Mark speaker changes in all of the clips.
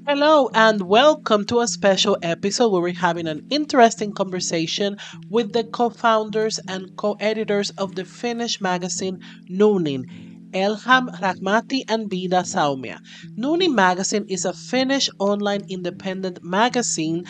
Speaker 1: Hello, and welcome to a special episode where we're having an interesting conversation with the co founders and co editors of the Finnish magazine No NIIN, Elham, Rahmati, and Vidha Saumya. No NIIN magazine is a Finnish online independent magazine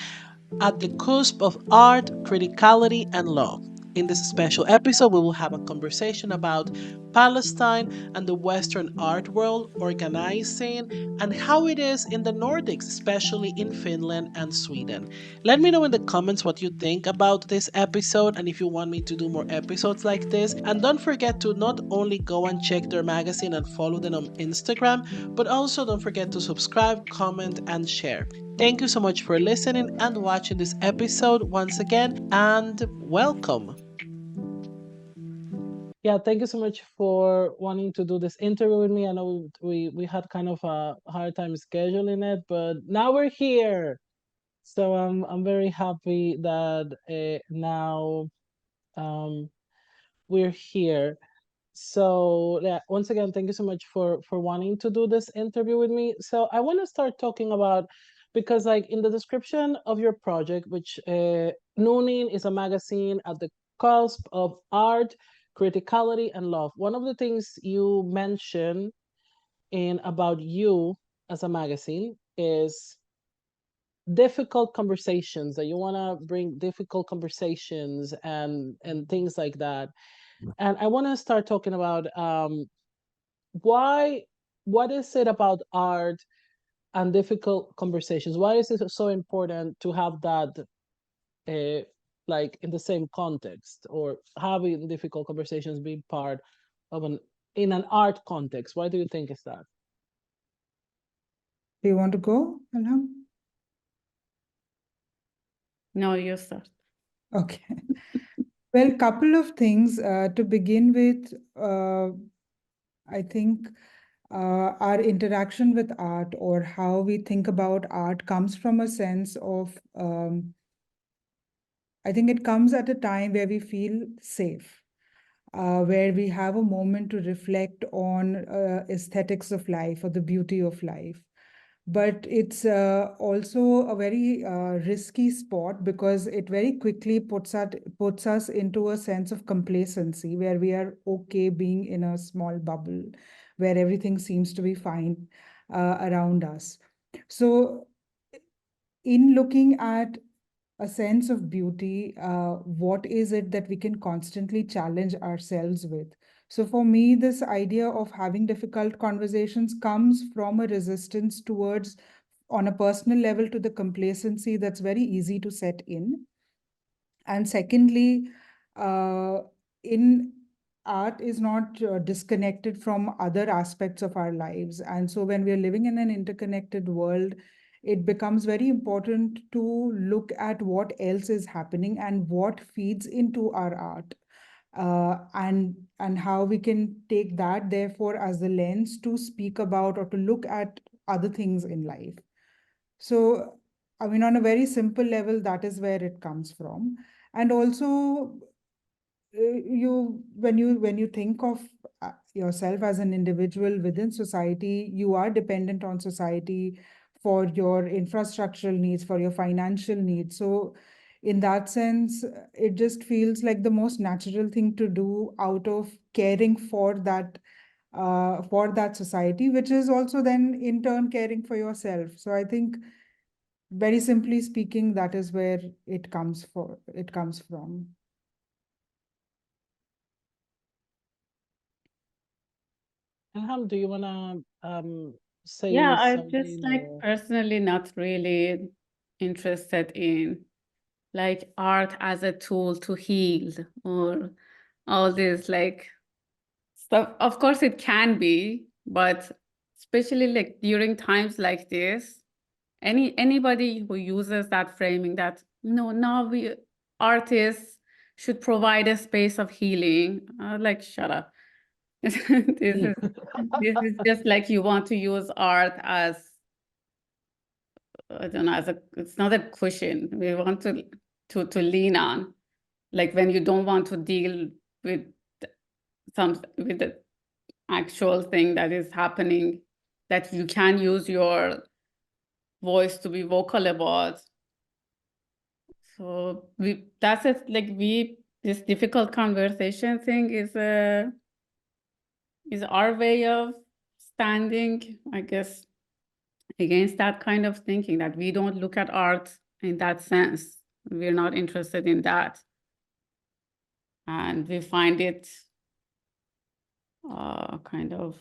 Speaker 1: at the cusp of art, criticality, and law. In this special episode, we will have a conversation about Palestine and the Western art world, organizing, and how it is in the Nordics, especially in Finland and Sweden. Let me know in the comments what you think about this episode and if you want me to do more episodes like this. And don't forget to not only go and check their magazine and follow them on Instagram, but also don't forget to subscribe, comment, and share. Thank you so much for listening and watching this episode once again, and welcome. Yeah, thank you so much for wanting to do this interview with me. I know we had kind of a hard time scheduling it, but now we're here. So I'm very happy that now um, we're here. So yeah, once again, thank you so much for wanting to do this interview with me. So I want to start talking about, because like in the description of your project, which No NIIN is a magazine at the cusp of art, criticality, and love. One of the things you mention in about you as a magazine is difficult conversations, that you want to bring difficult conversations and things like that. And I want to start talking about why what is it about art and difficult conversations, why is it so important to have that uh, like in the same context, or having difficult conversations being part of an in an art context? Why do you think is that?
Speaker 2: Do you want to go, Elham?
Speaker 3: No, you start.
Speaker 2: Okay. Well, couple of things to begin with. I think our interaction with art, or how we think about art, comes from a sense of, I think it comes at a time where we feel safe, where we have a moment to reflect on aesthetics of life or the beauty of life. But it's also a very risky spot, because it very quickly puts us into a sense of complacency, where we are okay being in a small bubble, where everything seems to be fine around us. So in looking at a sense of beauty, what is it that we can constantly challenge ourselves with? So for me, this idea of having difficult conversations comes from a resistance towards, on a personal level, to the complacency that's very easy to set in. And secondly, in art is not disconnected from other aspects of our lives. And so when we're living in an interconnected world, it becomes very important to look at what else is happening and what feeds into our art. And how we can take that, therefore, as the lens to speak about or to look at other things in life. So, I mean, on a very simple level, that is where it comes from. And also, you when you think of yourself as an individual within society, you are dependent on society for your infrastructural needs, for your financial needs. So in that sense, it just feels like the most natural thing to do, out of caring for that society, which is also then in turn caring for yourself. So I think, very simply speaking, that is where it comes from.
Speaker 1: Ilham, do you want to say
Speaker 3: Yeah, I'm just
Speaker 1: something,
Speaker 3: like
Speaker 1: or
Speaker 3: personally not really interested in like art as a tool to heal or all this like stuff. Of course it can be, but especially like during times like this, anybody who uses that framing that no, now we artists should provide a space of healing, like shut up. this is this is just like you want to use art as, I don't know, as a, it's not a cushion. We want to lean on, like when you don't want to deal with with the actual thing that is happening, that you can use your voice to be vocal about. So that's it. Like this difficult conversation thing is our way of standing, I guess, against that kind of thinking, that we don't look at art in that sense. We're not interested in that. And we find it kind of,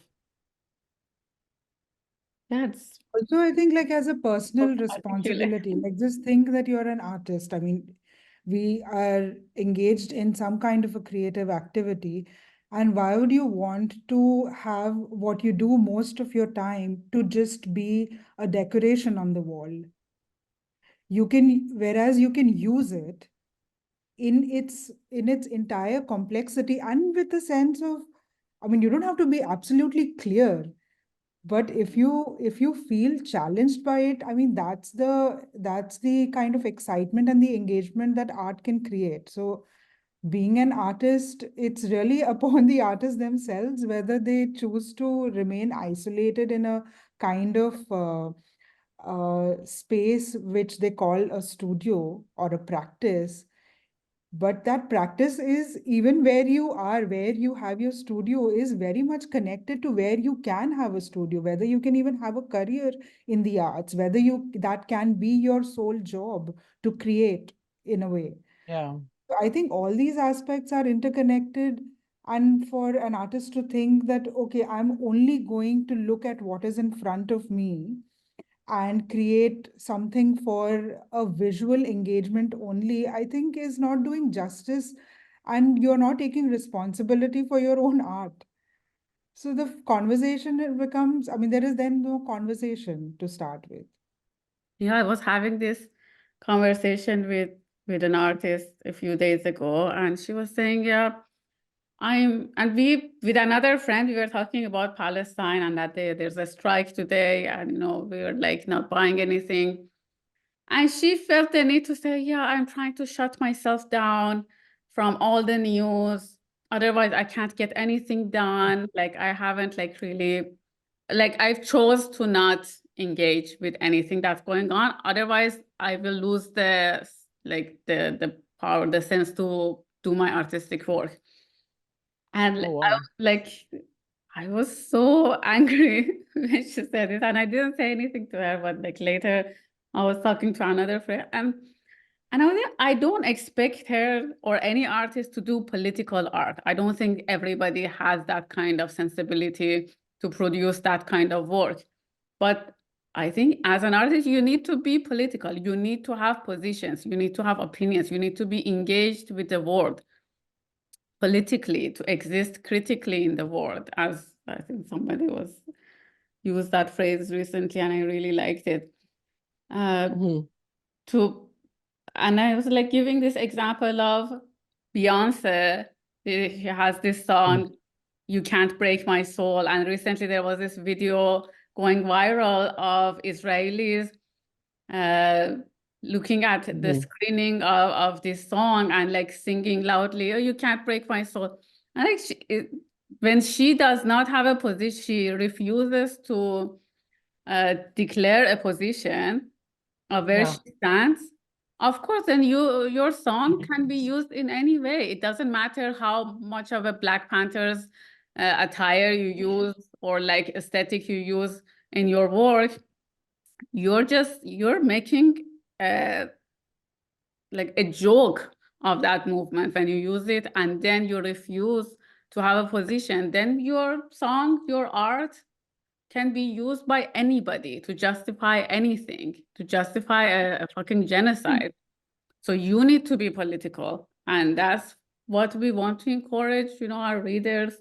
Speaker 3: that's
Speaker 2: Also, I think like as a personal
Speaker 3: articulate.
Speaker 2: responsibility, like just think that you're an artist. I mean, we are engaged in some kind of a creative activity. And why would you want to have what you do most of your time to just be a decoration on the wall? Whereas you can use it in its entire complexity and with a sense of, I mean, you don't have to be absolutely clear, but if you feel challenged by it, I mean, that's the kind of excitement and the engagement that art can create. So being an artist, it's really upon the artists themselves whether they choose to remain isolated in a kind of space which they call a studio or a practice. But that practice is, even where you are, where you have your studio, is very much connected to where you can have a studio, whether you can even have a career in the arts, whether that can be your sole job to create in a way.
Speaker 1: Yeah.
Speaker 2: So I think all these aspects are interconnected. And for an artist to think that, okay, I'm only going to look at what is in front of me and create something for a visual engagement only, I think is not doing justice. And you're not taking responsibility for your own art. So the conversation it becomes, I mean, there is then no conversation to start with.
Speaker 3: Yeah, I was having this conversation with an artist a few days ago, and she was saying, yeah, and with another friend, we were talking about Palestine and that there's a strike today, and we were like not buying anything. And she felt the need to say, yeah, I'm trying to shut myself down from all the news. Otherwise, I can't get anything done. Like I haven't really, like I've chose to not engage with anything that's going on. Otherwise, I will lose the power, the sense to do my artistic work. And
Speaker 1: Oh, wow.
Speaker 3: I was so angry when she said it, and I didn't say anything to her, but later I was talking to another friend, and I was like, I don't expect her or any artist to do political art. I don't think everybody has that kind of sensibility to produce that kind of work. But I think as an artist, you need to be political. You need to have positions. You need to have opinions. You need to be engaged with the world politically, to exist critically in the world, as I think somebody used that phrase recently, and I really liked it.
Speaker 1: Mhm.
Speaker 3: And I was giving this example of Beyonce. She has this song, You Can't Break My Soul. And recently there was this video going viral of Israelis looking at the screening of this song and singing loudly, oh, you can't break my soul. And when she does not have a position, she refuses to declare a position of where she stands. Of course, then your song can be used in any way. It doesn't matter how much of a Black Panther's attire you use or aesthetic you use in your work. You're making a joke of that movement when you use it, and then you refuse to have a position. Then your song, your art can be used by anybody to justify anything, to justify a fucking genocide. So you need to be political, and that's what we want to encourage, our readers,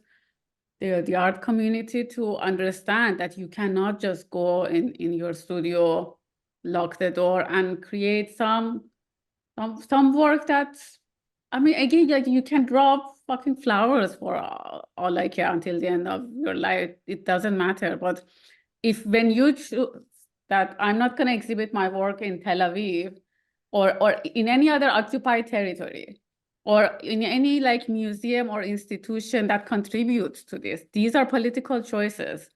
Speaker 3: the art community, to understand that you cannot just go in your studio, lock the door, and create some work that's, I mean, again, you can draw fucking flowers for all I care until the end of your life. It doesn't matter. But when you choose that I'm not going to exhibit my work in Tel Aviv or in any other occupied territory, or in any museum or institution that contributes to this, these are political choices.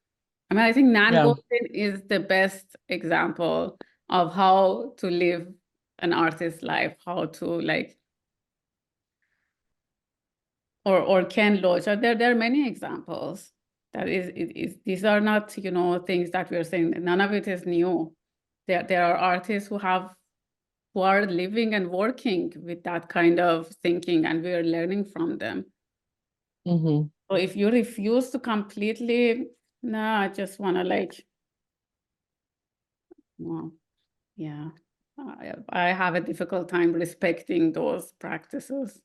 Speaker 3: I mean, I think Nan
Speaker 1: Yeah.
Speaker 3: Goldin is the best example of how to live an artist's life, how to like, or Ken Loach. There are many examples. That is these are not, you know, things that we're saying. None of it is new. There are artists who are living and working with that kind of thinking, and we are learning from them.
Speaker 1: Mm-hmm.
Speaker 3: So if you refuse to completely, no, I just want to like, well, yeah, I have a difficult time respecting those practices.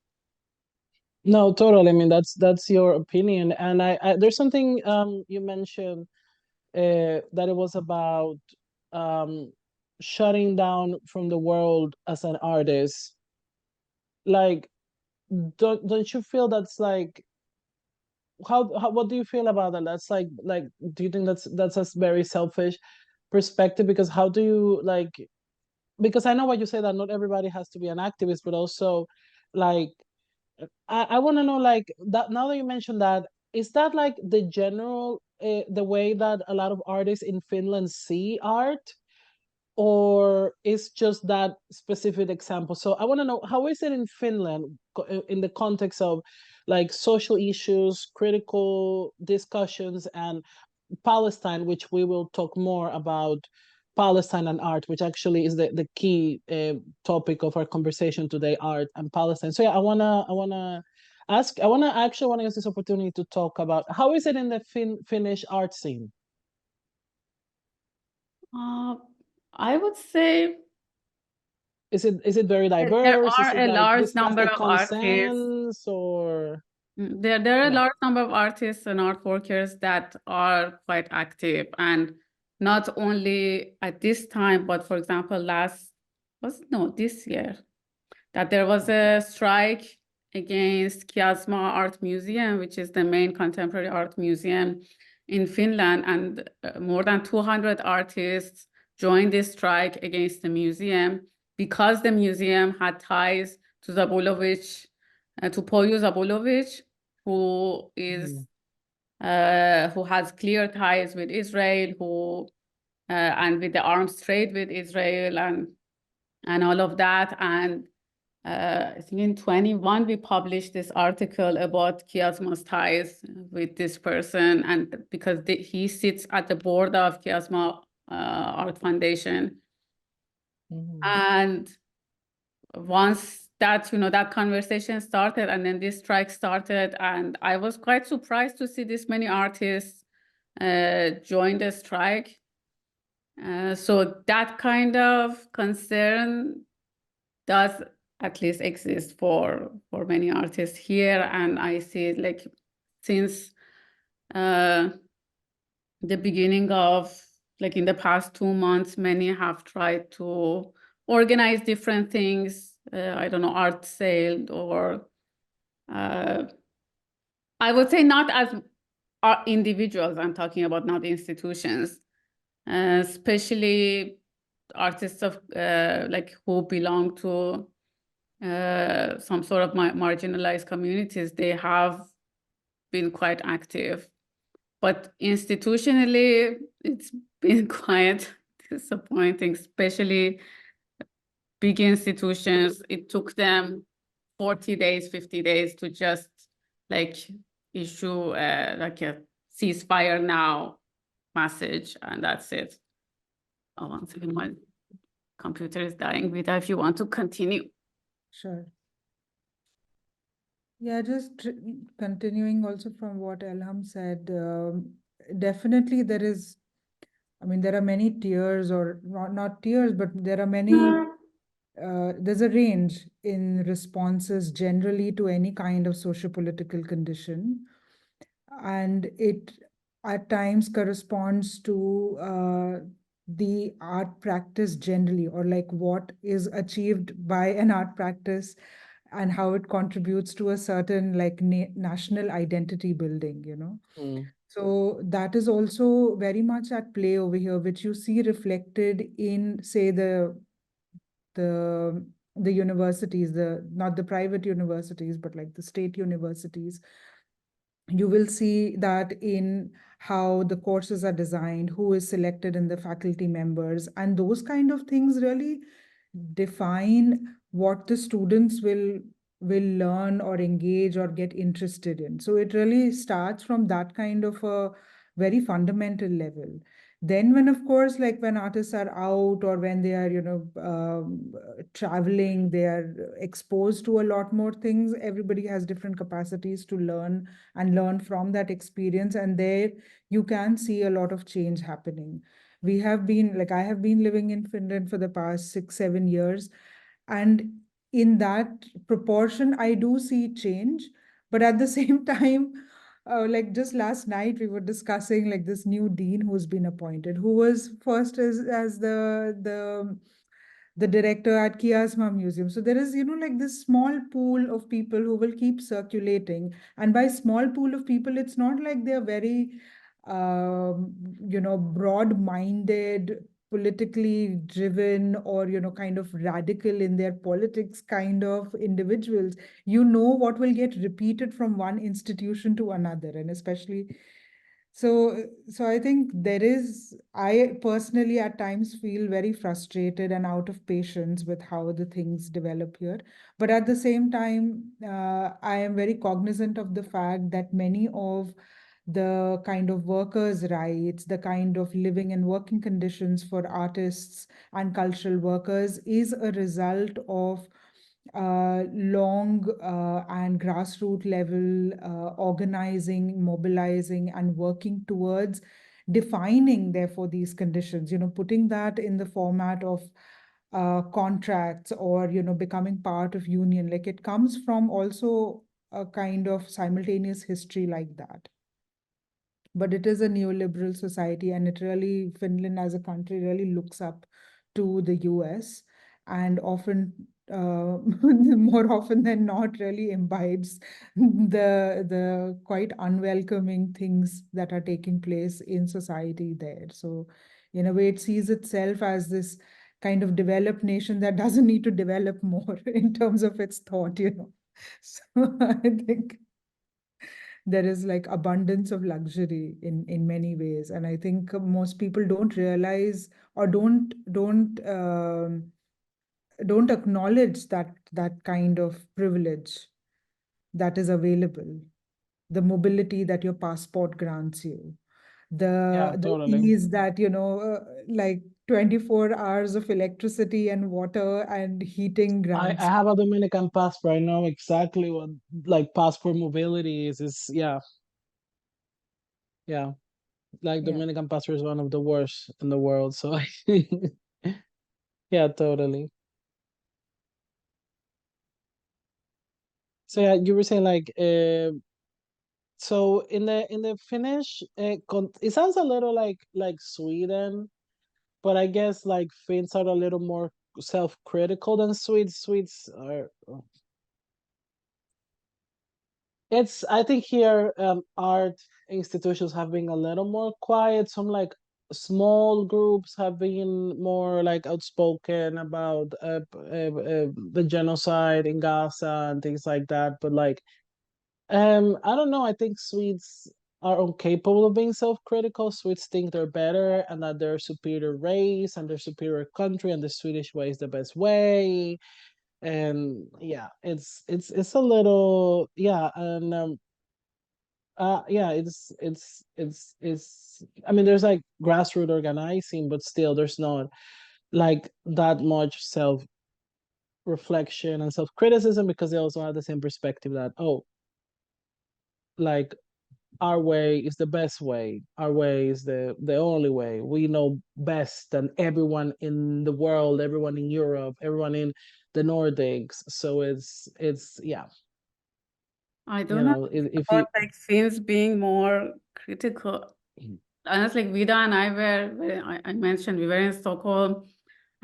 Speaker 1: No, totally. I mean, that's your opinion, and I there's something you mentioned that it was about um shutting down from the world as an artist. Like, don't you feel that's like how what do you feel about that? That's like do you think that's a very selfish perspective? Because how do you like, because I know what you say that not everybody has to be an activist, but also like I want to know like that now that you mentioned that, is that like the general the way that a lot of artists in Finland see art, or is just that specific example? So I want to know, how is it in Finland in the context of like social issues, critical discussions, and Palestine, which we will talk more about Palestine and art, which actually is the key topic of our conversation today, art and Palestine. So yeah, I wanna use this opportunity to talk about how is it in the Finnish art scene?
Speaker 3: I would say
Speaker 1: Is it very
Speaker 3: there
Speaker 1: diverse? Is
Speaker 3: are
Speaker 1: it
Speaker 3: a
Speaker 1: like
Speaker 3: large
Speaker 1: this that's
Speaker 3: number
Speaker 1: the
Speaker 3: of artists.
Speaker 1: consensus or
Speaker 3: There are a
Speaker 1: yeah?
Speaker 3: large number of artists and art workers that are quite active, and not only at this time, but for example, this year, that there was a strike against Kiasma Art Museum, which is the main contemporary art museum in Finland, and more than 200 artists joined this strike against the museum because the museum had ties to Zabulovich, to Poyu Zabulovich, who is who has clear ties with Israel, who and with the arms trade with Israel and all of that. And I think in 21, we published this article about Kiasma's ties with this person, and because he sits at the board of Kiasma Art Foundation. And once that, you know, that conversation started, and then this strike started, and I was quite surprised to see this many artists join the strike. So that kind of concern does at least exist for many artists here, and I see it like since the beginning of, like in the past 2 months, many have tried to organize different things. I don't know, art sale, or I would say not as individuals. I'm talking about, not institutions, especially artists of like who belong to some sort of marginalized communities. They have been quite active, but institutionally, it's been quite disappointing, especially big institutions. It took them 40 days, 50 days to just like issue like a ceasefire now message, and that's it. Oh, one second, my computer is dying. Vidha, if you want to continue.
Speaker 2: Sure. Yeah, just continuing also from what Elham said, definitely there is, I mean, there are many tiers, or not tiers, but there are many, there's a range in responses generally to any kind of socio-political condition. And it at times corresponds to the art practice generally, or like what is achieved by an art practice and how it contributes to a certain like national identity building, you know. So that is also very much at play over here, which you see reflected in, say, the the universities, the not the private universities, but like the state universities, You will see that in how the courses are designed, who is selected in the faculty members, and those kind of things really define what the students will learn or engage or get interested in. So it really starts from that kind of a very fundamental level. Then when, of course, like when artists are out or when they are, traveling, they are exposed to a lot more things. Everybody has different capacities to learn and learn from that experience. And there you can see a lot of change happening. We have been, like, I have been living in Finland for the past 6, 7 years. And in that proportion, I do see change. But at the same time, like just last night, we were discussing like this new dean who's been appointed, who was first as the director at Kiasma Museum. So there is, like this small pool of people who will keep circulating. And by small pool of people, it's not like they're very, broad-minded, politically driven, or, kind of radical in their politics kind of individuals. You know what will get repeated from one institution to another, and especially so I think I personally at times feel very frustrated and out of patience with how the things develop here. But at the same time, I am very cognizant of the fact that many of the kind of workers' rights, the kind of living and working conditions for artists and cultural workers is a result of long and grassroots level organizing, mobilizing, and working towards defining, therefore, these conditions, putting that in the format of contracts or, becoming part of union. Like it comes from also a kind of simultaneous history like that. But it is a neoliberal society, and Finland as a country really looks up to the US, and often, more often than not, really imbibes the quite unwelcoming things that are taking place in society there. So in a way, it sees itself as this kind of developed nation that doesn't need to develop more in terms of its thought. So I think there is like abundance of luxury in many ways, and I think most people don't realize or don't acknowledge that kind of privilege that is available, the mobility that your passport grants you,
Speaker 1: Yeah,
Speaker 2: the
Speaker 1: totally.
Speaker 2: ease that, like 24 hours of electricity and water and heating
Speaker 1: I
Speaker 2: grants.
Speaker 1: have a Dominican passport. I know exactly what like passport mobility is. Is yeah, yeah. Like
Speaker 2: Yeah.
Speaker 1: Dominican passport is one of the worst in the world. So yeah, totally. So yeah, you were saying like so in the Finnish it sounds a little like Sweden, but I guess like Finns are a little more self-critical than Swedes. Swedes are it's I think here art institutions have been a little more quiet. Some like small groups have been more like outspoken about the genocide in Gaza and things like that. But like I don't know. I think Swedes are incapable of being self-critical. Swedes think they're better and that they're a superior race and they're superior country and the Swedish way is the best way. And yeah, it's a little yeah, and yeah, it's I mean there's like grassroots organizing, but still there's not like that much self-reflection and self-criticism because they also have the same perspective that oh like our way is the best way, our way is the only way, we know best than everyone in the world, everyone in Europe, everyone in the Nordics. So it's yeah,
Speaker 3: I
Speaker 1: you
Speaker 3: don't know
Speaker 1: know if
Speaker 3: about
Speaker 1: you
Speaker 3: like Finns being more critical. Honestly, Vidha and I I mentioned we were in Stockholm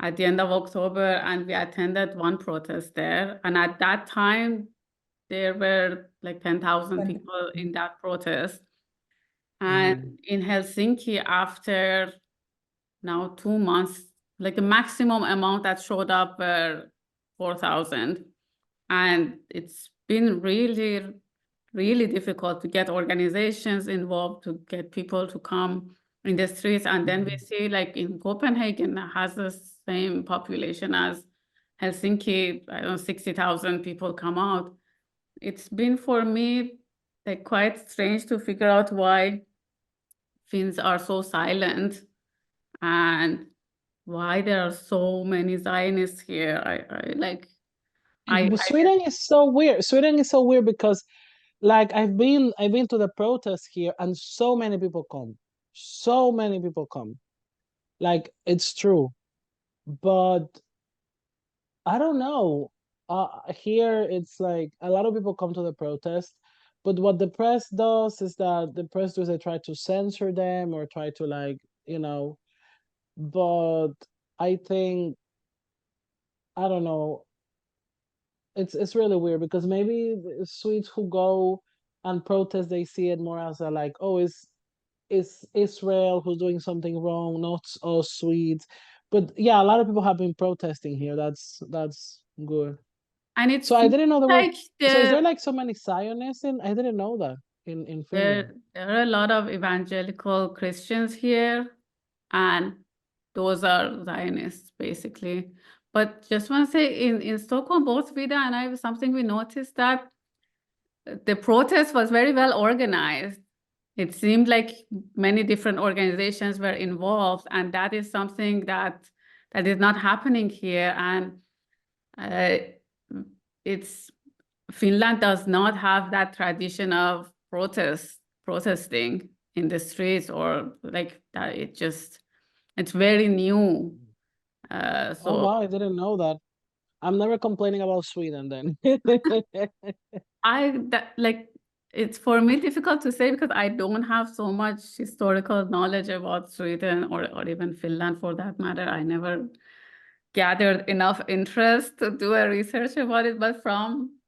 Speaker 3: at the end of October and we attended one protest there. And at that time, there were like 10,000 people in that protest.
Speaker 1: Mhm.
Speaker 3: And in Helsinki, after now 2 months, like the maximum amount that showed up were 4,000. And it's been really really difficult to get organizations involved, to get people to come in the streets. And then we see like in Copenhagen has the same population as Helsinki, I don't know, 60,000 people come out. It's been for me like quite strange to figure out why Finns are so silent and why there are so many Zionists here. I like I
Speaker 1: Sweden is so weird. Sweden is so weird because like I've been to the protests here and so many people come. So many people come. Like it's true. But I don't know. Here it's like a lot of people come to the protest, but what the press does is that the press does they try to censor them or try to like, you know, but I think I don't know. It's really weird because maybe the Swedes who go and protest they see it more as a like, oh, it's Israel who's doing something wrong, not us Swedes. But yeah, a lot of people have been protesting here. That's good.
Speaker 3: and it
Speaker 1: So I
Speaker 3: feels
Speaker 1: didn't know there were.
Speaker 3: like
Speaker 1: So is there like so many Zionists in? I didn't know that in Finland.
Speaker 3: there are a lot of evangelical Christians here, and those are Zionists basically. But just want to say in Stockholm, both Vida and I, something we noticed that the protest was very well organized. It seemed like many different organizations were involved, and that is something that is not happening here. And uh, it's Finland does not have that tradition of protesting in the streets or like that. It's very new.
Speaker 1: Oh
Speaker 3: So
Speaker 1: wow, I didn't know that. I'm never complaining about Sweden then.
Speaker 3: like it's for me difficult to say because I don't have so much historical knowledge about Sweden or even Finland for that matter. I never gathered enough interest to do a research about it, but from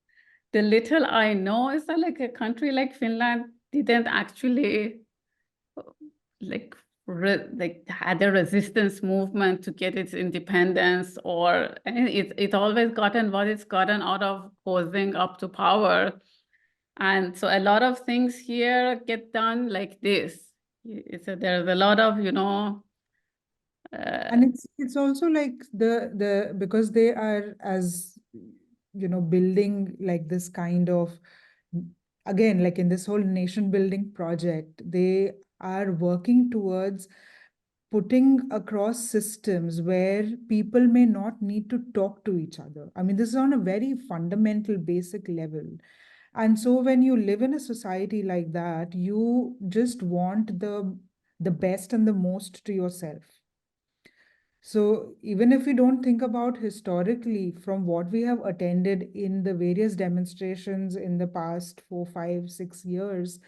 Speaker 3: the little I know is that like a country like Finland didn't actually like had a resistance movement to get its independence or and it always gotten what it's gotten out of posing up to power. And so a lot of things here get done like this. There's a lot of,
Speaker 2: And it's also like the because they are as building like this kind of, again, like in this whole nation building project, they are working towards putting across systems where people may not need to talk to each other. I mean, this is on a very fundamental, basic level. And so when you live in a society like that, you just want the best and the most to yourself. So even if we don't think about historically from what we have attended in the various demonstrations in the past 4, 5, 6 years,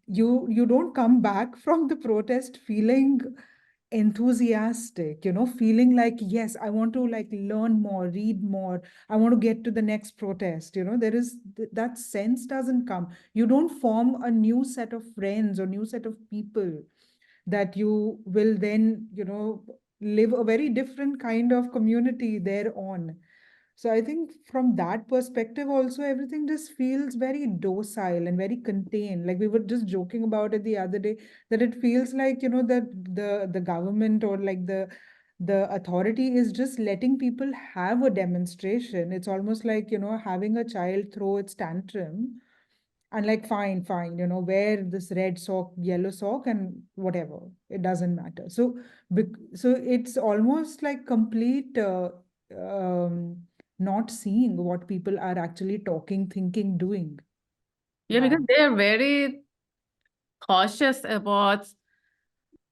Speaker 2: you don't come back from the protest feeling enthusiastic, feeling like, yes, I want to like learn more, read more, I want to get to the next protest. There is that sense doesn't come. You don't form a new set of friends or new set of people that you will then live a very different kind of community thereon. So I think from that perspective also, everything just feels very docile and very contained. Like we were just joking about it the other day, that it feels like, that the government or like the authority is just letting people have a demonstration. It's almost like, having a child throw its tantrum and like, fine, wear this red sock, yellow sock, and whatever. It doesn't matter. So it's almost like complete um, not seeing what people are actually talking, thinking, doing.
Speaker 3: yeah,
Speaker 1: Yeah.
Speaker 3: because they're very cautious about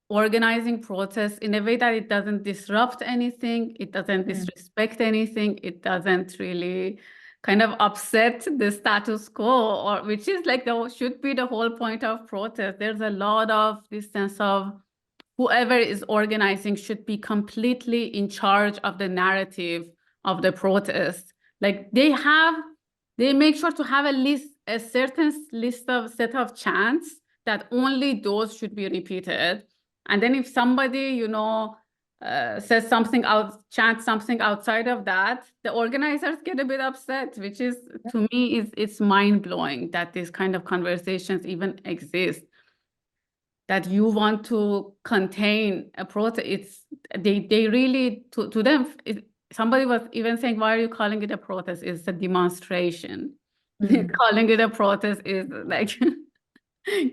Speaker 3: organizing protests in a way that it doesn't disrupt anything, it doesn't
Speaker 2: Mm.
Speaker 3: disrespect anything, it doesn't really kind of upset the status quo, or which is like should be the whole point of protest. There's a lot of this sense of whoever is organizing should be completely in charge of the narrative of the protest. Like they make sure to have a certain list of set of chants that only those should be repeated. And then if somebody, says something chants something outside of that, the organizers get a bit upset, which is, to me, it's mind-blowing that these kind of conversations even exist. That you want to contain a protest, they really, to them, somebody was even saying, why are you calling it a protest? It's a demonstration. Calling it a protest is like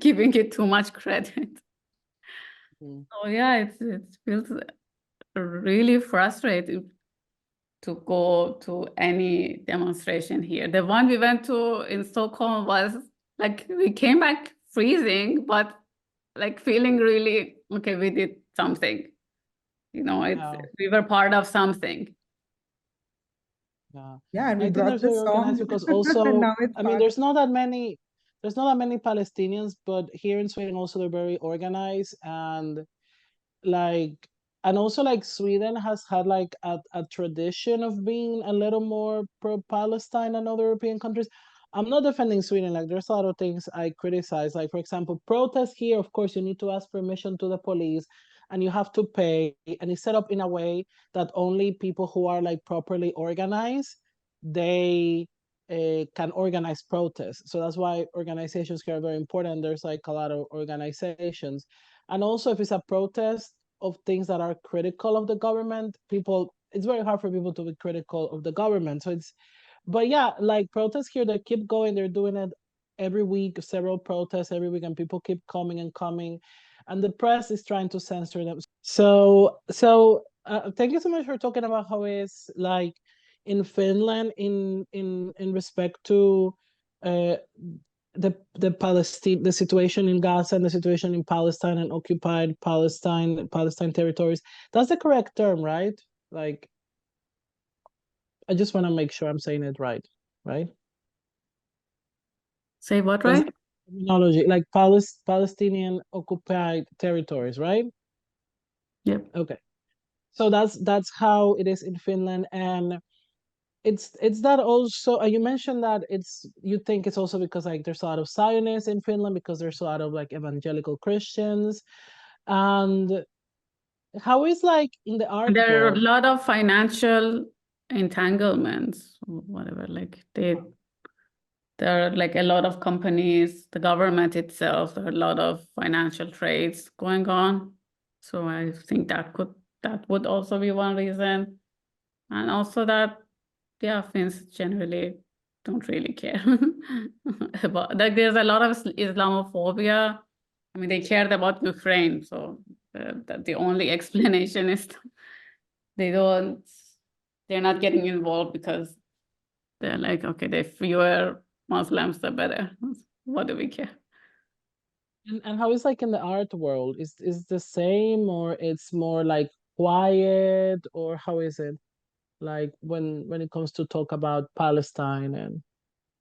Speaker 3: giving it too much credit. So yeah, it feels really frustrating to go to any demonstration here. The one we went to in Stockholm was like, we came back freezing, but like feeling really, okay, we did something. You know, we were part of something.
Speaker 2: Yeah, and we
Speaker 1: I think
Speaker 2: brought
Speaker 1: there's
Speaker 2: the
Speaker 1: very organized
Speaker 2: song.
Speaker 1: because
Speaker 2: And
Speaker 1: also,
Speaker 2: now it's
Speaker 1: I mean,
Speaker 2: part.
Speaker 1: there's not that many Palestinians, but here in Sweden also they're very organized, and like, and also like Sweden has had like a tradition of being a little more pro-Palestine than other European countries. I'm not defending Sweden, like there's a lot of things I criticize. Like, for example, protests here, of course, you need to ask permission to the police and you have to pay, and it's set up in a way that only people who are like properly organized, they can organize protests. So that's why organizations here are very important. There's like a lot of organizations. And also, if it's a protest of things that are critical of the government, it's very hard for people to be critical of the government. So but yeah, like protests here, they keep going. They're doing it every week, several protests every week, and people keep coming and coming. And the press is trying to censor them. So thank you so much for talking about how it's like in Finland in respect to uh, the situation in Gaza and the situation in Palestine and occupied Palestine territories. That's the correct term, right? Like, I just want to make sure I'm saying it right, right?
Speaker 3: Say what,
Speaker 1: That's
Speaker 3: right?
Speaker 1: the terminology, like Palestinian occupied territories, right?
Speaker 3: Yep.
Speaker 1: Okay. So that's how it is in Finland, and it's that also. You mentioned that you think it's also because like there's a lot of Zionists in Finland because there's a lot of like evangelical Christians, and how is like in the art
Speaker 3: There are a
Speaker 1: world?
Speaker 3: lot of financial entanglements, or whatever. Like there are like a lot of companies, the government itself, there are a lot of financial trades going on. So I think that would also be one reason. And also that, yeah, Finns generally don't really care about, like there's a lot of Islamophobia. I mean, they cared about Ukraine, so that the only explanation is they don't, they're not getting involved because they're like, okay, the fewer Muslims, the better. What do we care?
Speaker 1: And how is like in the art world? Is the same, or it's more like quiet, or how is it like when it comes to talk about Palestine and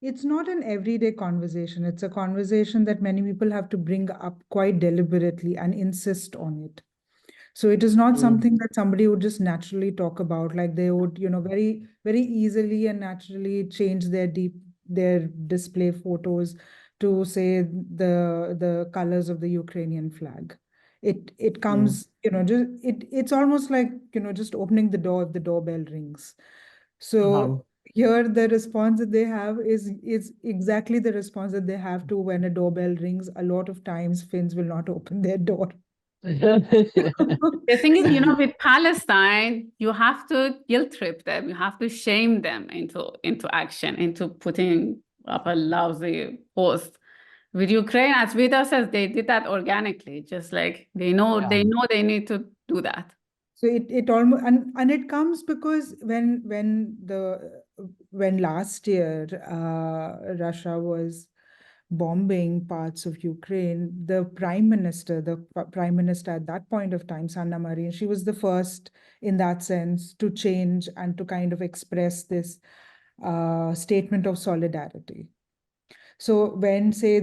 Speaker 2: It's not an everyday conversation. It's a conversation that many people have to bring up quite deliberately and insist on it. So it is not
Speaker 1: Mm,
Speaker 2: something that somebody would just naturally talk about, like they would, very, very easily and naturally change their display photos to say the colors of the Ukrainian flag. It
Speaker 1: mm,
Speaker 2: comes, just it's almost like, just opening the door if the doorbell rings.
Speaker 1: uh-huh.
Speaker 2: So here the response that they have is exactly the response that they have to when a doorbell rings. A lot of times Finns will not open their door.
Speaker 3: The thing is, with Palestine, you have to guilt trip them. You have to shame them into action, into putting up a lousy post. With Ukraine, as Vidha says, they did that organically, just like they know
Speaker 1: Yeah.
Speaker 3: they need to do that.
Speaker 2: So it almost and it comes because when last year Russia was bombing parts of Ukraine, the prime minister at that point of time, Sanna Marin, she was the first in that sense to change and to kind of express this statement of solidarity. So when say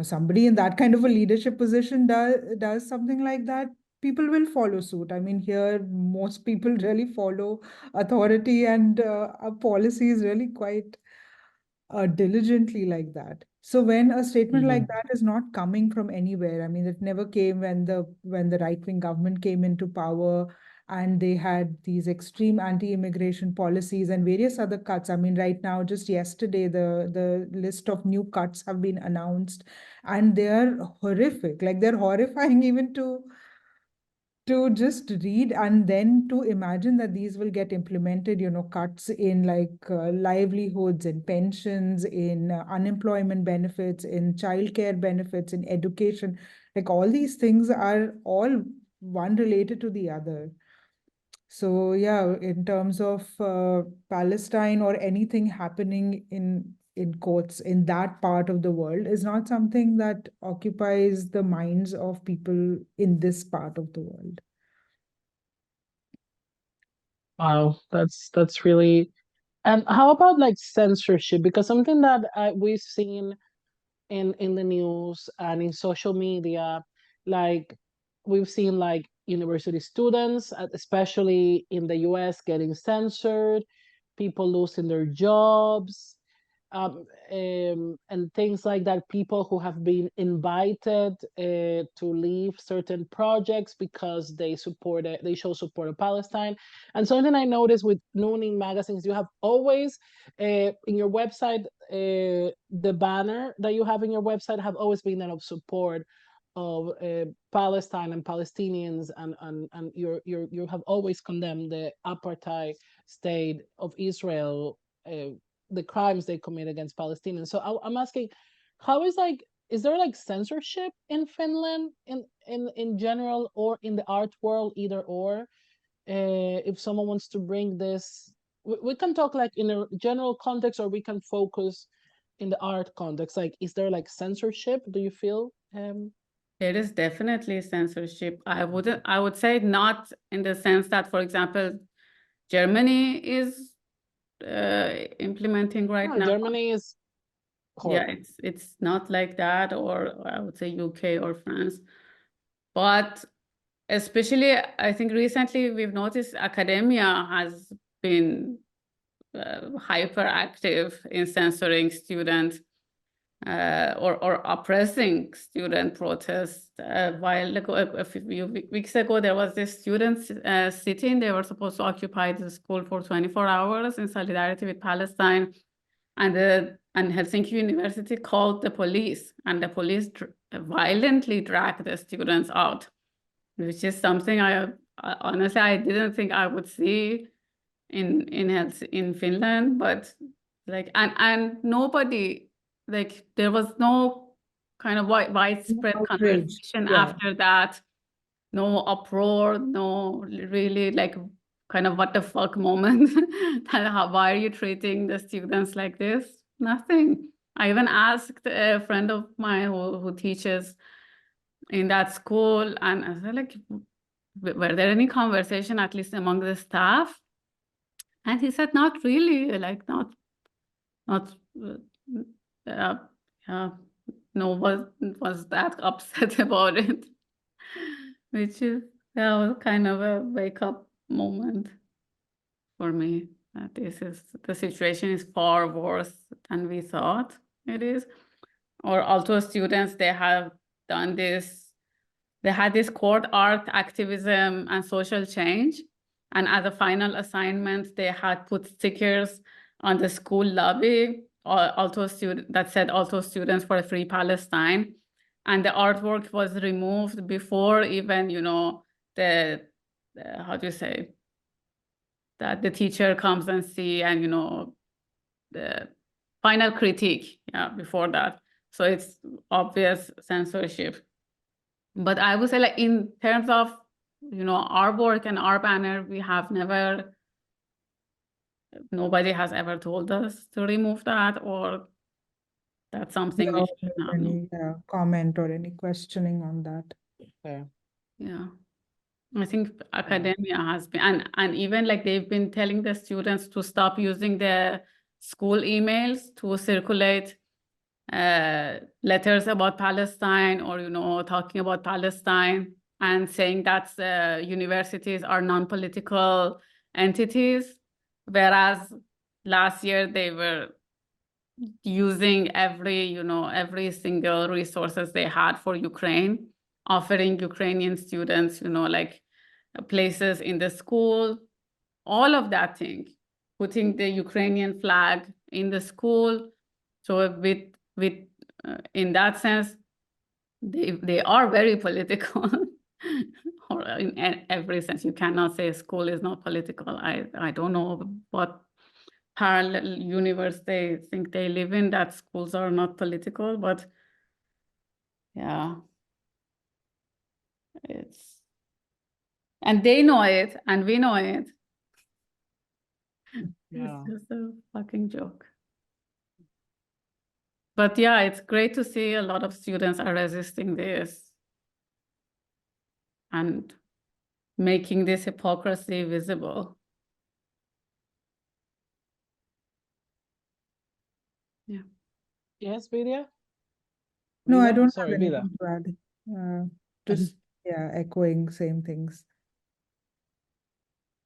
Speaker 2: somebody in that kind of a leadership position does something like that, people will follow suit. I mean, here most people really follow authority and policies really quite diligently like that. So when a statement like that is not coming from anywhere, I mean, it never came when the right-wing government came into power and they had these extreme anti-immigration policies and various other cuts. I mean, right now, just yesterday, the list of new cuts have been announced, and they're horrific. Like, they're horrifying even to just read, and then to imagine that these will get implemented, cuts in like livelihoods, in pensions, in unemployment benefits, in childcare benefits, in education. Like, all these things are all one related to the other. So yeah, in terms of Palestine or anything happening in quotes in that part of the world is not something that occupies the minds of people in this part of the world.
Speaker 1: Wow, that's really. And how about like censorship? Because something that we've seen in the news and in social media, like we've seen like university students, especially in the US, getting censored, people losing their jobs, and things like that. People who have been invited to leave certain projects because they show support of Palestine. And something I noticed with No NIIN magazines, you have always in your website, the banner that you have in your website have always been that of support of Palestine and Palestinians, and you have always condemned the apartheid state of Israel, the crimes they commit against Palestinians. So I'm asking, how is there like censorship in Finland in general, or in the art world, either or? If someone wants to bring this, we can talk like in a general context, or we can focus in the art context. Like, is there like censorship? Do you feel?
Speaker 3: There is definitely censorship. I would say not in the sense that, for example, Germany is implementing right now.
Speaker 1: Germany is horrible.
Speaker 3: Yeah, it's not like that, or I would say UK or France. But especially, I think recently we've noticed academia has been hyperactive in censoring students or oppressing student protests. A while ago, a few weeks ago, there was this student sitting. They were supposed to occupy the school for 24 hours in solidarity with Palestine. And Helsinki University called the police, and the police violently dragged the students out, which is something honestly I didn't think I would see in Finland. But like, and nobody, like, there was no kind of widespread
Speaker 2: Outrage.
Speaker 3: conversation
Speaker 2: Yeah.
Speaker 3: after that, no uproar, no really like kind of what the fuck moment. Why are you treating the students like this? Nothing. I even asked a friend of mine who teaches in that school, and I said, like, were there any conversation at least among the staff? And he said, not really, like not yeah, no was that upset about it, which is, yeah, was kind of a wake up moment for me. That the situation is far worse than we thought it is. Or also students, they have done this, they had this court art, activism, and social change. And as a final assignment, they had put stickers on the school lobby, that said also students for a free Palestine. And the artwork was removed before even, the how do you say, that the teacher comes and see, and, the final critique, yeah, before that. So it's obvious censorship. But I would say, like, in terms of, our work and our banner, we have nobody has ever told us to remove that, or that's something we should not know.
Speaker 2: Any comment or any questioning on that?
Speaker 3: Yeah. I think academia has been, and even like they've been telling the students to stop using the school emails to circulate letters about Palestine, or, talking about Palestine, and saying that universities are non-political entities, whereas last year they were using every single resources they had for Ukraine, offering Ukrainian students, like places in the school, all of that thing, putting the Ukrainian flag in the school. So with in that sense, they are very political. Or in every sense, you cannot say school is not political. I don't know what parallel universe they think they live in, that schools are not political, but yeah, and they know it and we know it.
Speaker 1: Yeah.
Speaker 3: It's just a fucking joke. But yeah, it's great to see a lot of students are resisting this and making this hypocrisy visible. Yeah.
Speaker 1: Yes, Vidya?
Speaker 2: No, I
Speaker 1: Vida?
Speaker 2: don't have
Speaker 1: Sorry, Vida.
Speaker 2: anything to add. Just, yeah, echoing same things.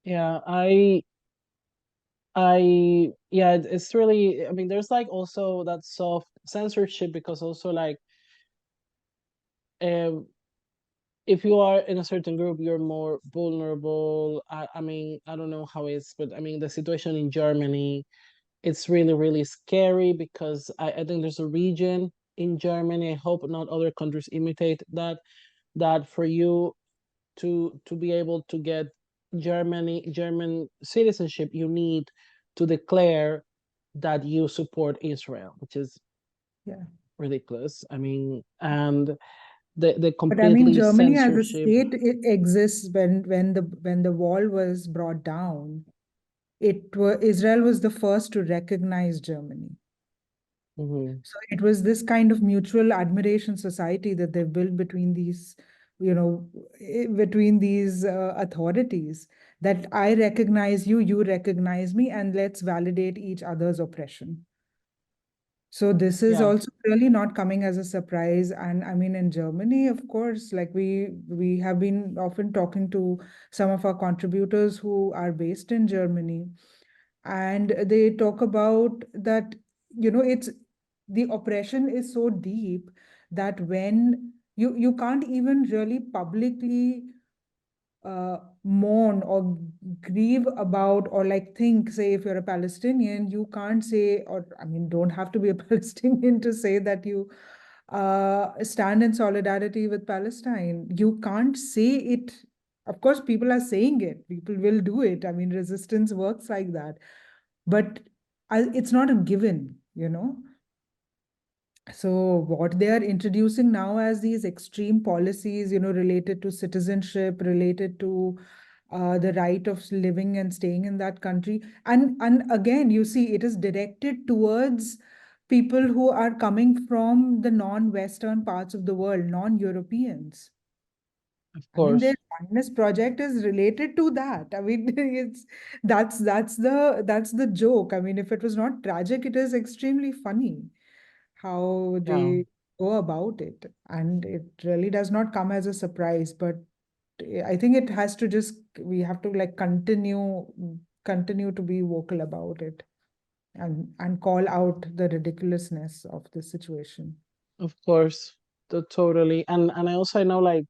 Speaker 1: Yeah, yeah, it's really, I mean, there's like also that soft censorship because also like, um, if you are in a certain group, you're more vulnerable. I mean, I don't know how it's, but I mean, the situation in Germany, it's really, really scary because I think there's a region in Germany. I hope not other countries imitate that, that for you to be able to get German citizenship, you need to declare that you support Israel, which is
Speaker 2: Yeah.
Speaker 1: ridiculous. I mean, and the
Speaker 2: But I mean,
Speaker 1: completely
Speaker 2: Germany as a
Speaker 1: censorship.
Speaker 2: state, it exists when the wall was brought down. Israel was the first to recognize Germany.
Speaker 1: Mhm.
Speaker 2: So it was this kind of mutual admiration society that they've built between these, between these authorities, that I recognize you, you recognize me, and let's validate each other's oppression. So this is
Speaker 1: Yeah,
Speaker 2: also really not coming as a surprise. And I mean, in Germany, of course, like we have been often talking to some of our contributors who are based in Germany, and they talk about that, it's the oppression is so deep that when you can't even really publicly mourn or grieve about, or like think, say, if you're a Palestinian, you can't say, or I mean, don't have to be a Palestinian to say that you stand in solidarity with Palestine. You can't say it. Of course, people are saying it, people will do it. I mean, resistance works like that. But it's not a given. So what they are introducing now as these extreme policies, related to citizenship, related to the right of living and staying in that country. And again, you see, it is directed towards people who are coming from the non-Western parts of the world, non-Europeans.
Speaker 1: of
Speaker 2: I mean, their
Speaker 1: course.
Speaker 2: kindness project is related to that. I mean, that's the joke. I mean, if it was not tragic, it is extremely funny how
Speaker 1: Yeah,
Speaker 2: they go about it. And it really does not come as a surprise, but I think it has to just, we have to like continue to be vocal about it, and call out the ridiculousness of the situation.
Speaker 1: of course. Totally. And I also know like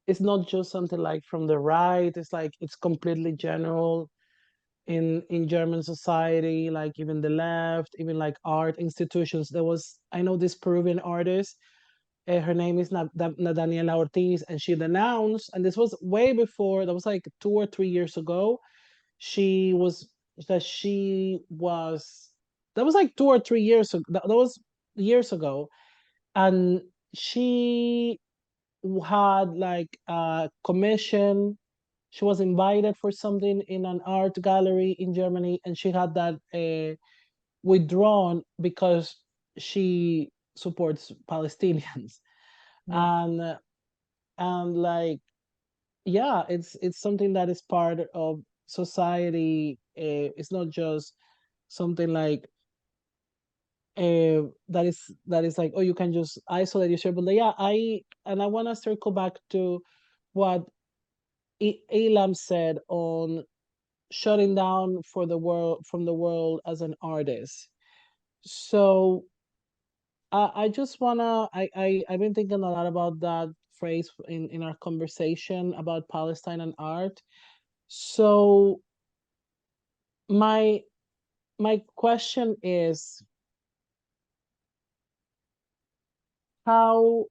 Speaker 1: it's not just something like from the right, it's like it's completely general in German society, like even the left, even like art institutions. There was, I know this Peruvian artist, her name is Daniela Ortiz, and she denounced, and this was way before, that was like 2 or 3 years ago. She was, that she was, that was like 2 or 3 years ago, that was years ago. And she had like a commission, she was invited for something in an art gallery in Germany, and she had that withdrawn because she supports Palestinians.
Speaker 2: Yeah.
Speaker 1: And like, yeah, it's something that is part of society. It's not just something like that is like, oh, you can just isolate yourself. But yeah, I want to circle back to what Elham said on shutting down for the world, from the world as an artist. So I just wanna I've been thinking a lot about that phrase in our conversation about Palestine and art. So my my question is, how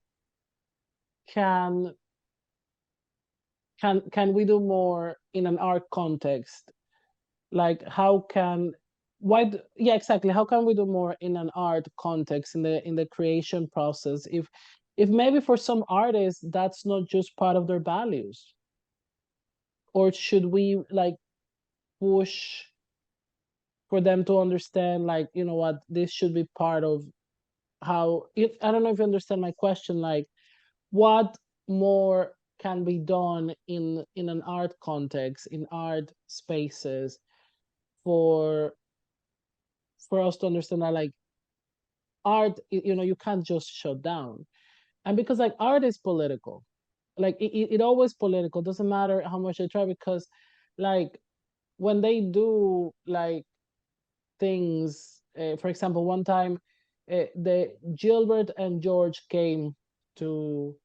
Speaker 1: can can we do more in an art context? Like how can yeah, exactly, how can we do more in an art context, in the creation process, if maybe for some artists that's not just part of their values? Or should we like push for them to understand, like, you know what, this should be part of how it, I don't know if you understand my question, like what more can be done in an art context, in art spaces, for for us to understand that, like, art, you know, you can't just shut down. And because like art is political, like it always political, doesn't matter how much they try, because like when they do like things, for example, one time, the Gilbert and George came to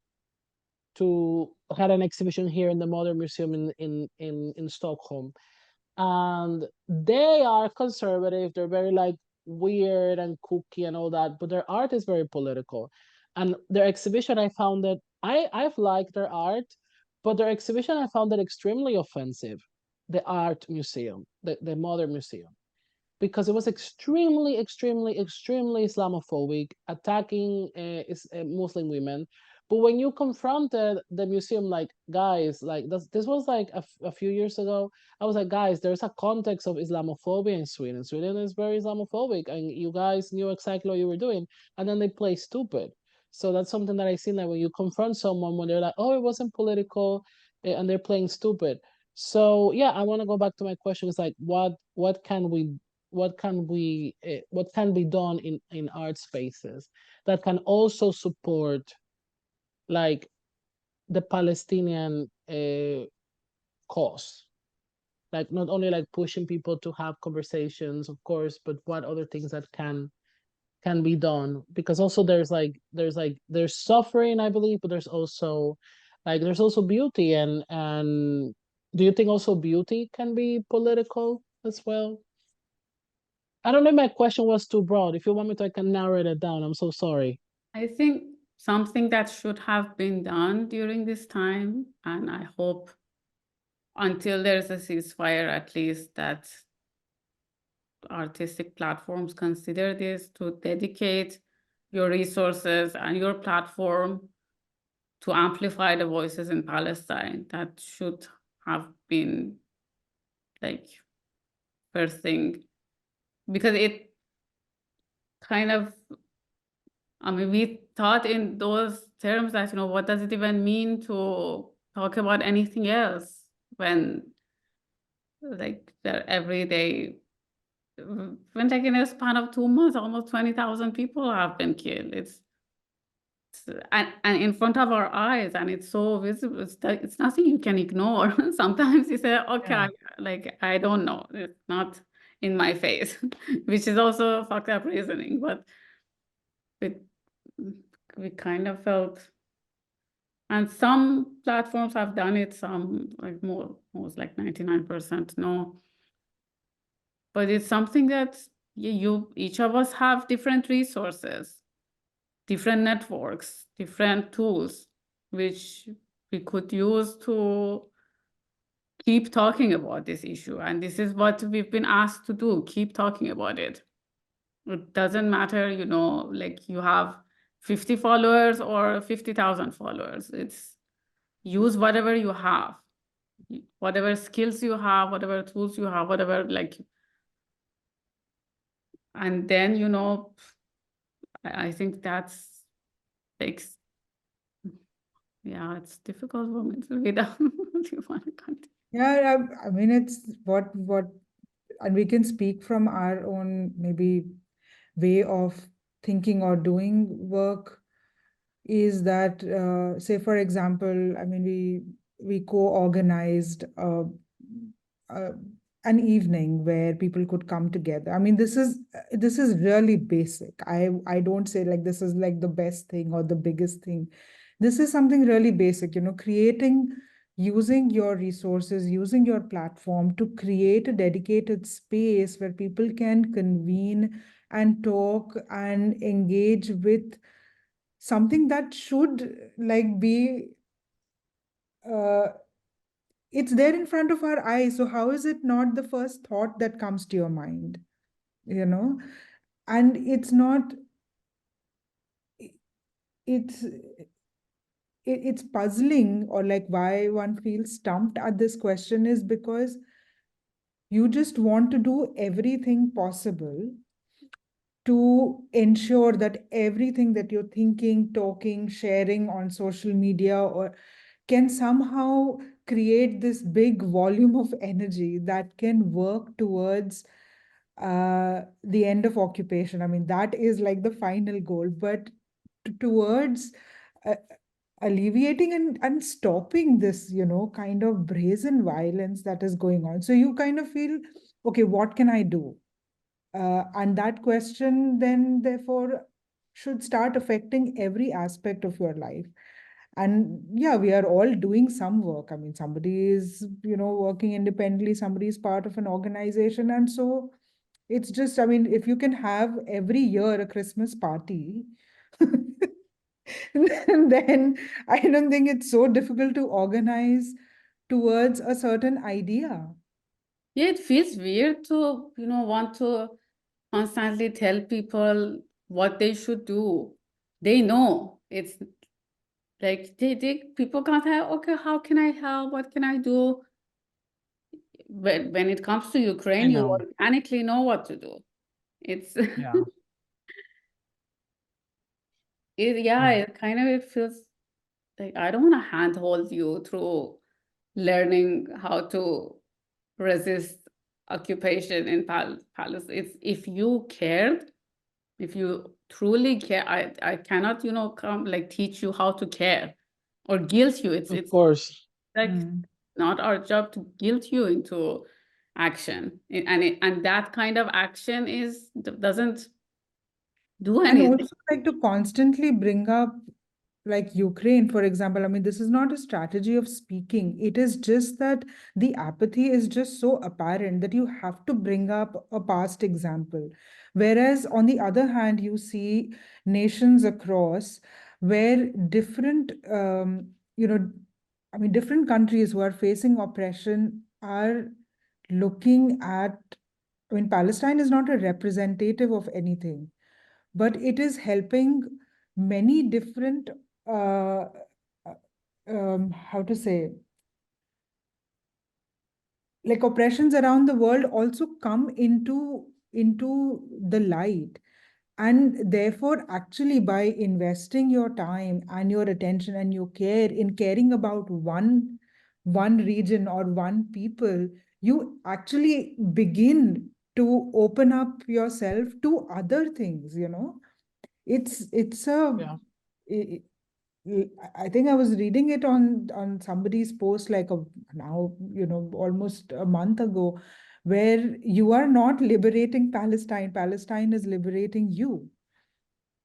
Speaker 1: had an exhibition here in the Modern Museum in Stockholm, and they are conservative, they're very like weird and kooky and all that, but their art is very political. And their exhibition, I found that I've liked their art, but their exhibition, I found it extremely offensive. The art museum, the Modern Museum, because it was extremely, extremely, extremely Islamophobic, attacking Muslim women. But when you confronted the museum, like, guys, like this was like a few years ago, I was like, guys, there's a context of Islamophobia in Sweden. Sweden is very Islamophobic, and you guys knew exactly what you were doing, and then they play stupid. So that's something that I seen, that when you confront someone, when they're like, oh, it wasn't political, and they're playing stupid. So yeah, I want to go back to my question. It's like, what can we what can be done in art spaces that can also support like the Palestinian cause, like not only like pushing people to have conversations, of course, but what other things that can be done, because also there's suffering, I believe, but there's also beauty. And do you think also beauty can be political as well? I don't know if my question was too broad. If you want me to, I can narrow it down. I'm so sorry.
Speaker 3: I think something that should have been done during this time, and I hope until there's a ceasefire, at least, that artistic platforms consider this, to dedicate your resources and your platform to amplify the voices in Palestine. That should have been like first thing, because it kind of, I mean, we thought in those terms that, you know, what does it even mean to talk about anything else when like their everyday, when like in a span of 2 months, almost 20,000 people have been killed. It's and in front of our eyes, and it's so visible. It's nothing you can ignore. Sometimes you say, okay,
Speaker 2: Yeah.
Speaker 3: like, I don't know, it's not in my face, which is also fucked up reasoning, but we, we kind of felt, and some platforms have done it, some like most like 99% no. But it's something that you each of us have different resources, different networks, different tools, which we could use to keep talking about this issue. And this is what we've been asked to do, keep talking about it. It doesn't matter, you know, like you have 50 followers or 50,000 followers. It's use whatever you have, whatever skills you have, whatever tools you have, whatever, like, and then, you know, I think that's takes, yeah, it's difficult for me to read out. Do you want to continue?
Speaker 2: Yeah, I mean, it's what, and we can speak from our own maybe way of thinking or doing work, is that, say, for example, I mean, we co-organized a an evening where people could come together. I mean, this is really basic. I don't say like this is like the best thing or the biggest thing. This is something really basic, creating, using your resources, using your platform to create a dedicated space where people can convene and talk and engage with something that should like be uh, it's there in front of our eyes. So how is it not the first thought that comes to your mind? You know, and it's not, it's it's puzzling, or like why one feels stumped at this question is because you just want to do everything possible to ensure that everything that you're thinking, talking, sharing on social media or can somehow create this big volume of energy that can work towards the end of occupation. I mean, that is like the final goal, but towards uh, alleviating and stopping this, kind of brazen violence that is going on. So you kind of feel, okay, what can I do? And that question then, therefore, should start affecting every aspect of your life. And yeah, we are all doing some work. I mean, somebody is, working independently, somebody is part of an organization. And so it's just, I mean, if you can have every year a Christmas party, then I don't think it's so difficult to organize towards a certain idea.
Speaker 3: Yeah, it feels weird to, want to constantly tell people what they should do. They know it's like they people can't have, okay, how can I help? What can I do? But when it comes to
Speaker 1: I
Speaker 3: Ukraine, you
Speaker 1: know.
Speaker 3: organically know what to do. It's
Speaker 1: Yeah.
Speaker 3: yeah,
Speaker 1: Yeah.
Speaker 3: it kind of it feels like I don't want to handhold you through learning how to resist occupation in Palestine. It's if you cared, if you truly care, I cannot, come like teach you how to care or guilt you. It's
Speaker 1: Of
Speaker 3: it's
Speaker 1: course.
Speaker 3: like
Speaker 2: Mm.
Speaker 3: not our job to guilt you into action. And that kind of action doesn't do
Speaker 2: And
Speaker 3: anything.
Speaker 2: also like to constantly bring up like Ukraine, for example. I mean, this is not a strategy of speaking. It is just that the apathy is just so apparent that you have to bring up a past example. Whereas on the other hand, you see nations across where different, I mean, different countries who are facing oppression are looking at, I mean, Palestine is not a representative of anything, but it is helping many different uh, how to say, like oppressions around the world also come into the light. And therefore, actually, by investing your time and your attention and your care in caring about one region or one people, you actually begin to open up yourself to other things. It's a
Speaker 1: Yeah.
Speaker 2: I I think I was reading it on somebody's post like now, almost a month ago, where you are not liberating Palestine. Palestine is liberating you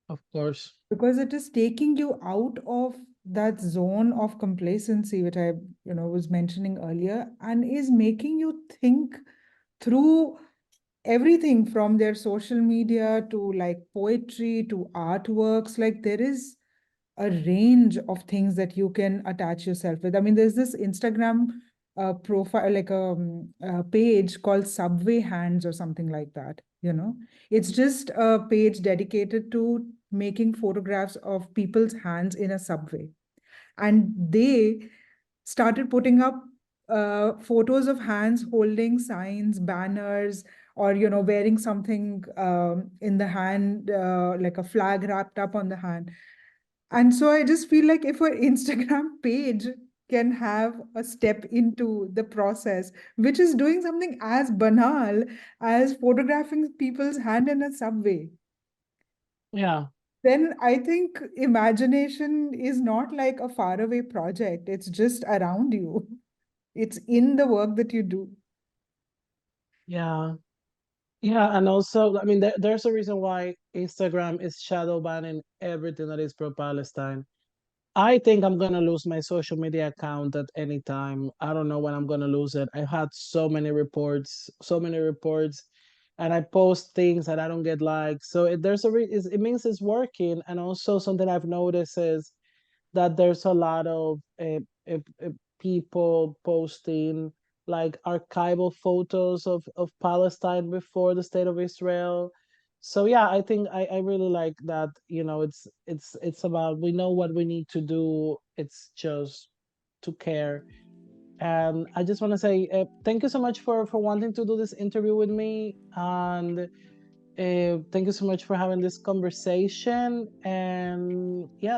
Speaker 1: Of course.
Speaker 2: because it is taking you out of that zone of complacency, which I, was mentioning earlier, and is making you think through everything from their social media to like poetry to artworks. Like there is a range of things that you can attach yourself with. I mean, there's this Instagram profile, like a page called Subway Hands or something like that. It's just a page dedicated to making photographs of people's hands in a subway. And they started putting up photos of hands holding signs, banners, or wearing something in the hand, like a flag wrapped up on the hand. And so I just feel like if our Instagram page can have a step into the process, which is doing something as banal as photographing people's hand in a subway,
Speaker 1: Yeah.
Speaker 2: then I think imagination is not like a faraway project. It's just around you. It's in the work that you do.
Speaker 1: Yeah. Yeah, and also, I mean, there's a reason why Instagram is shadow banning everything that is pro-Palestine. I think I'm gonna lose my social media account at any time. I don't know when I'm gonna lose it. I've had so many reports, and I post things and I don't get likes. So it means it's working. And also something I've noticed is that there's a lot of people posting like archival photos of Palestine before the state of Israel. So yeah, I think I really like that, it's about we know what we need to do. It's just to care. And I just want to say thank you so much for wanting to do this interview with me. And thank you so much for having this conversation. And yeah.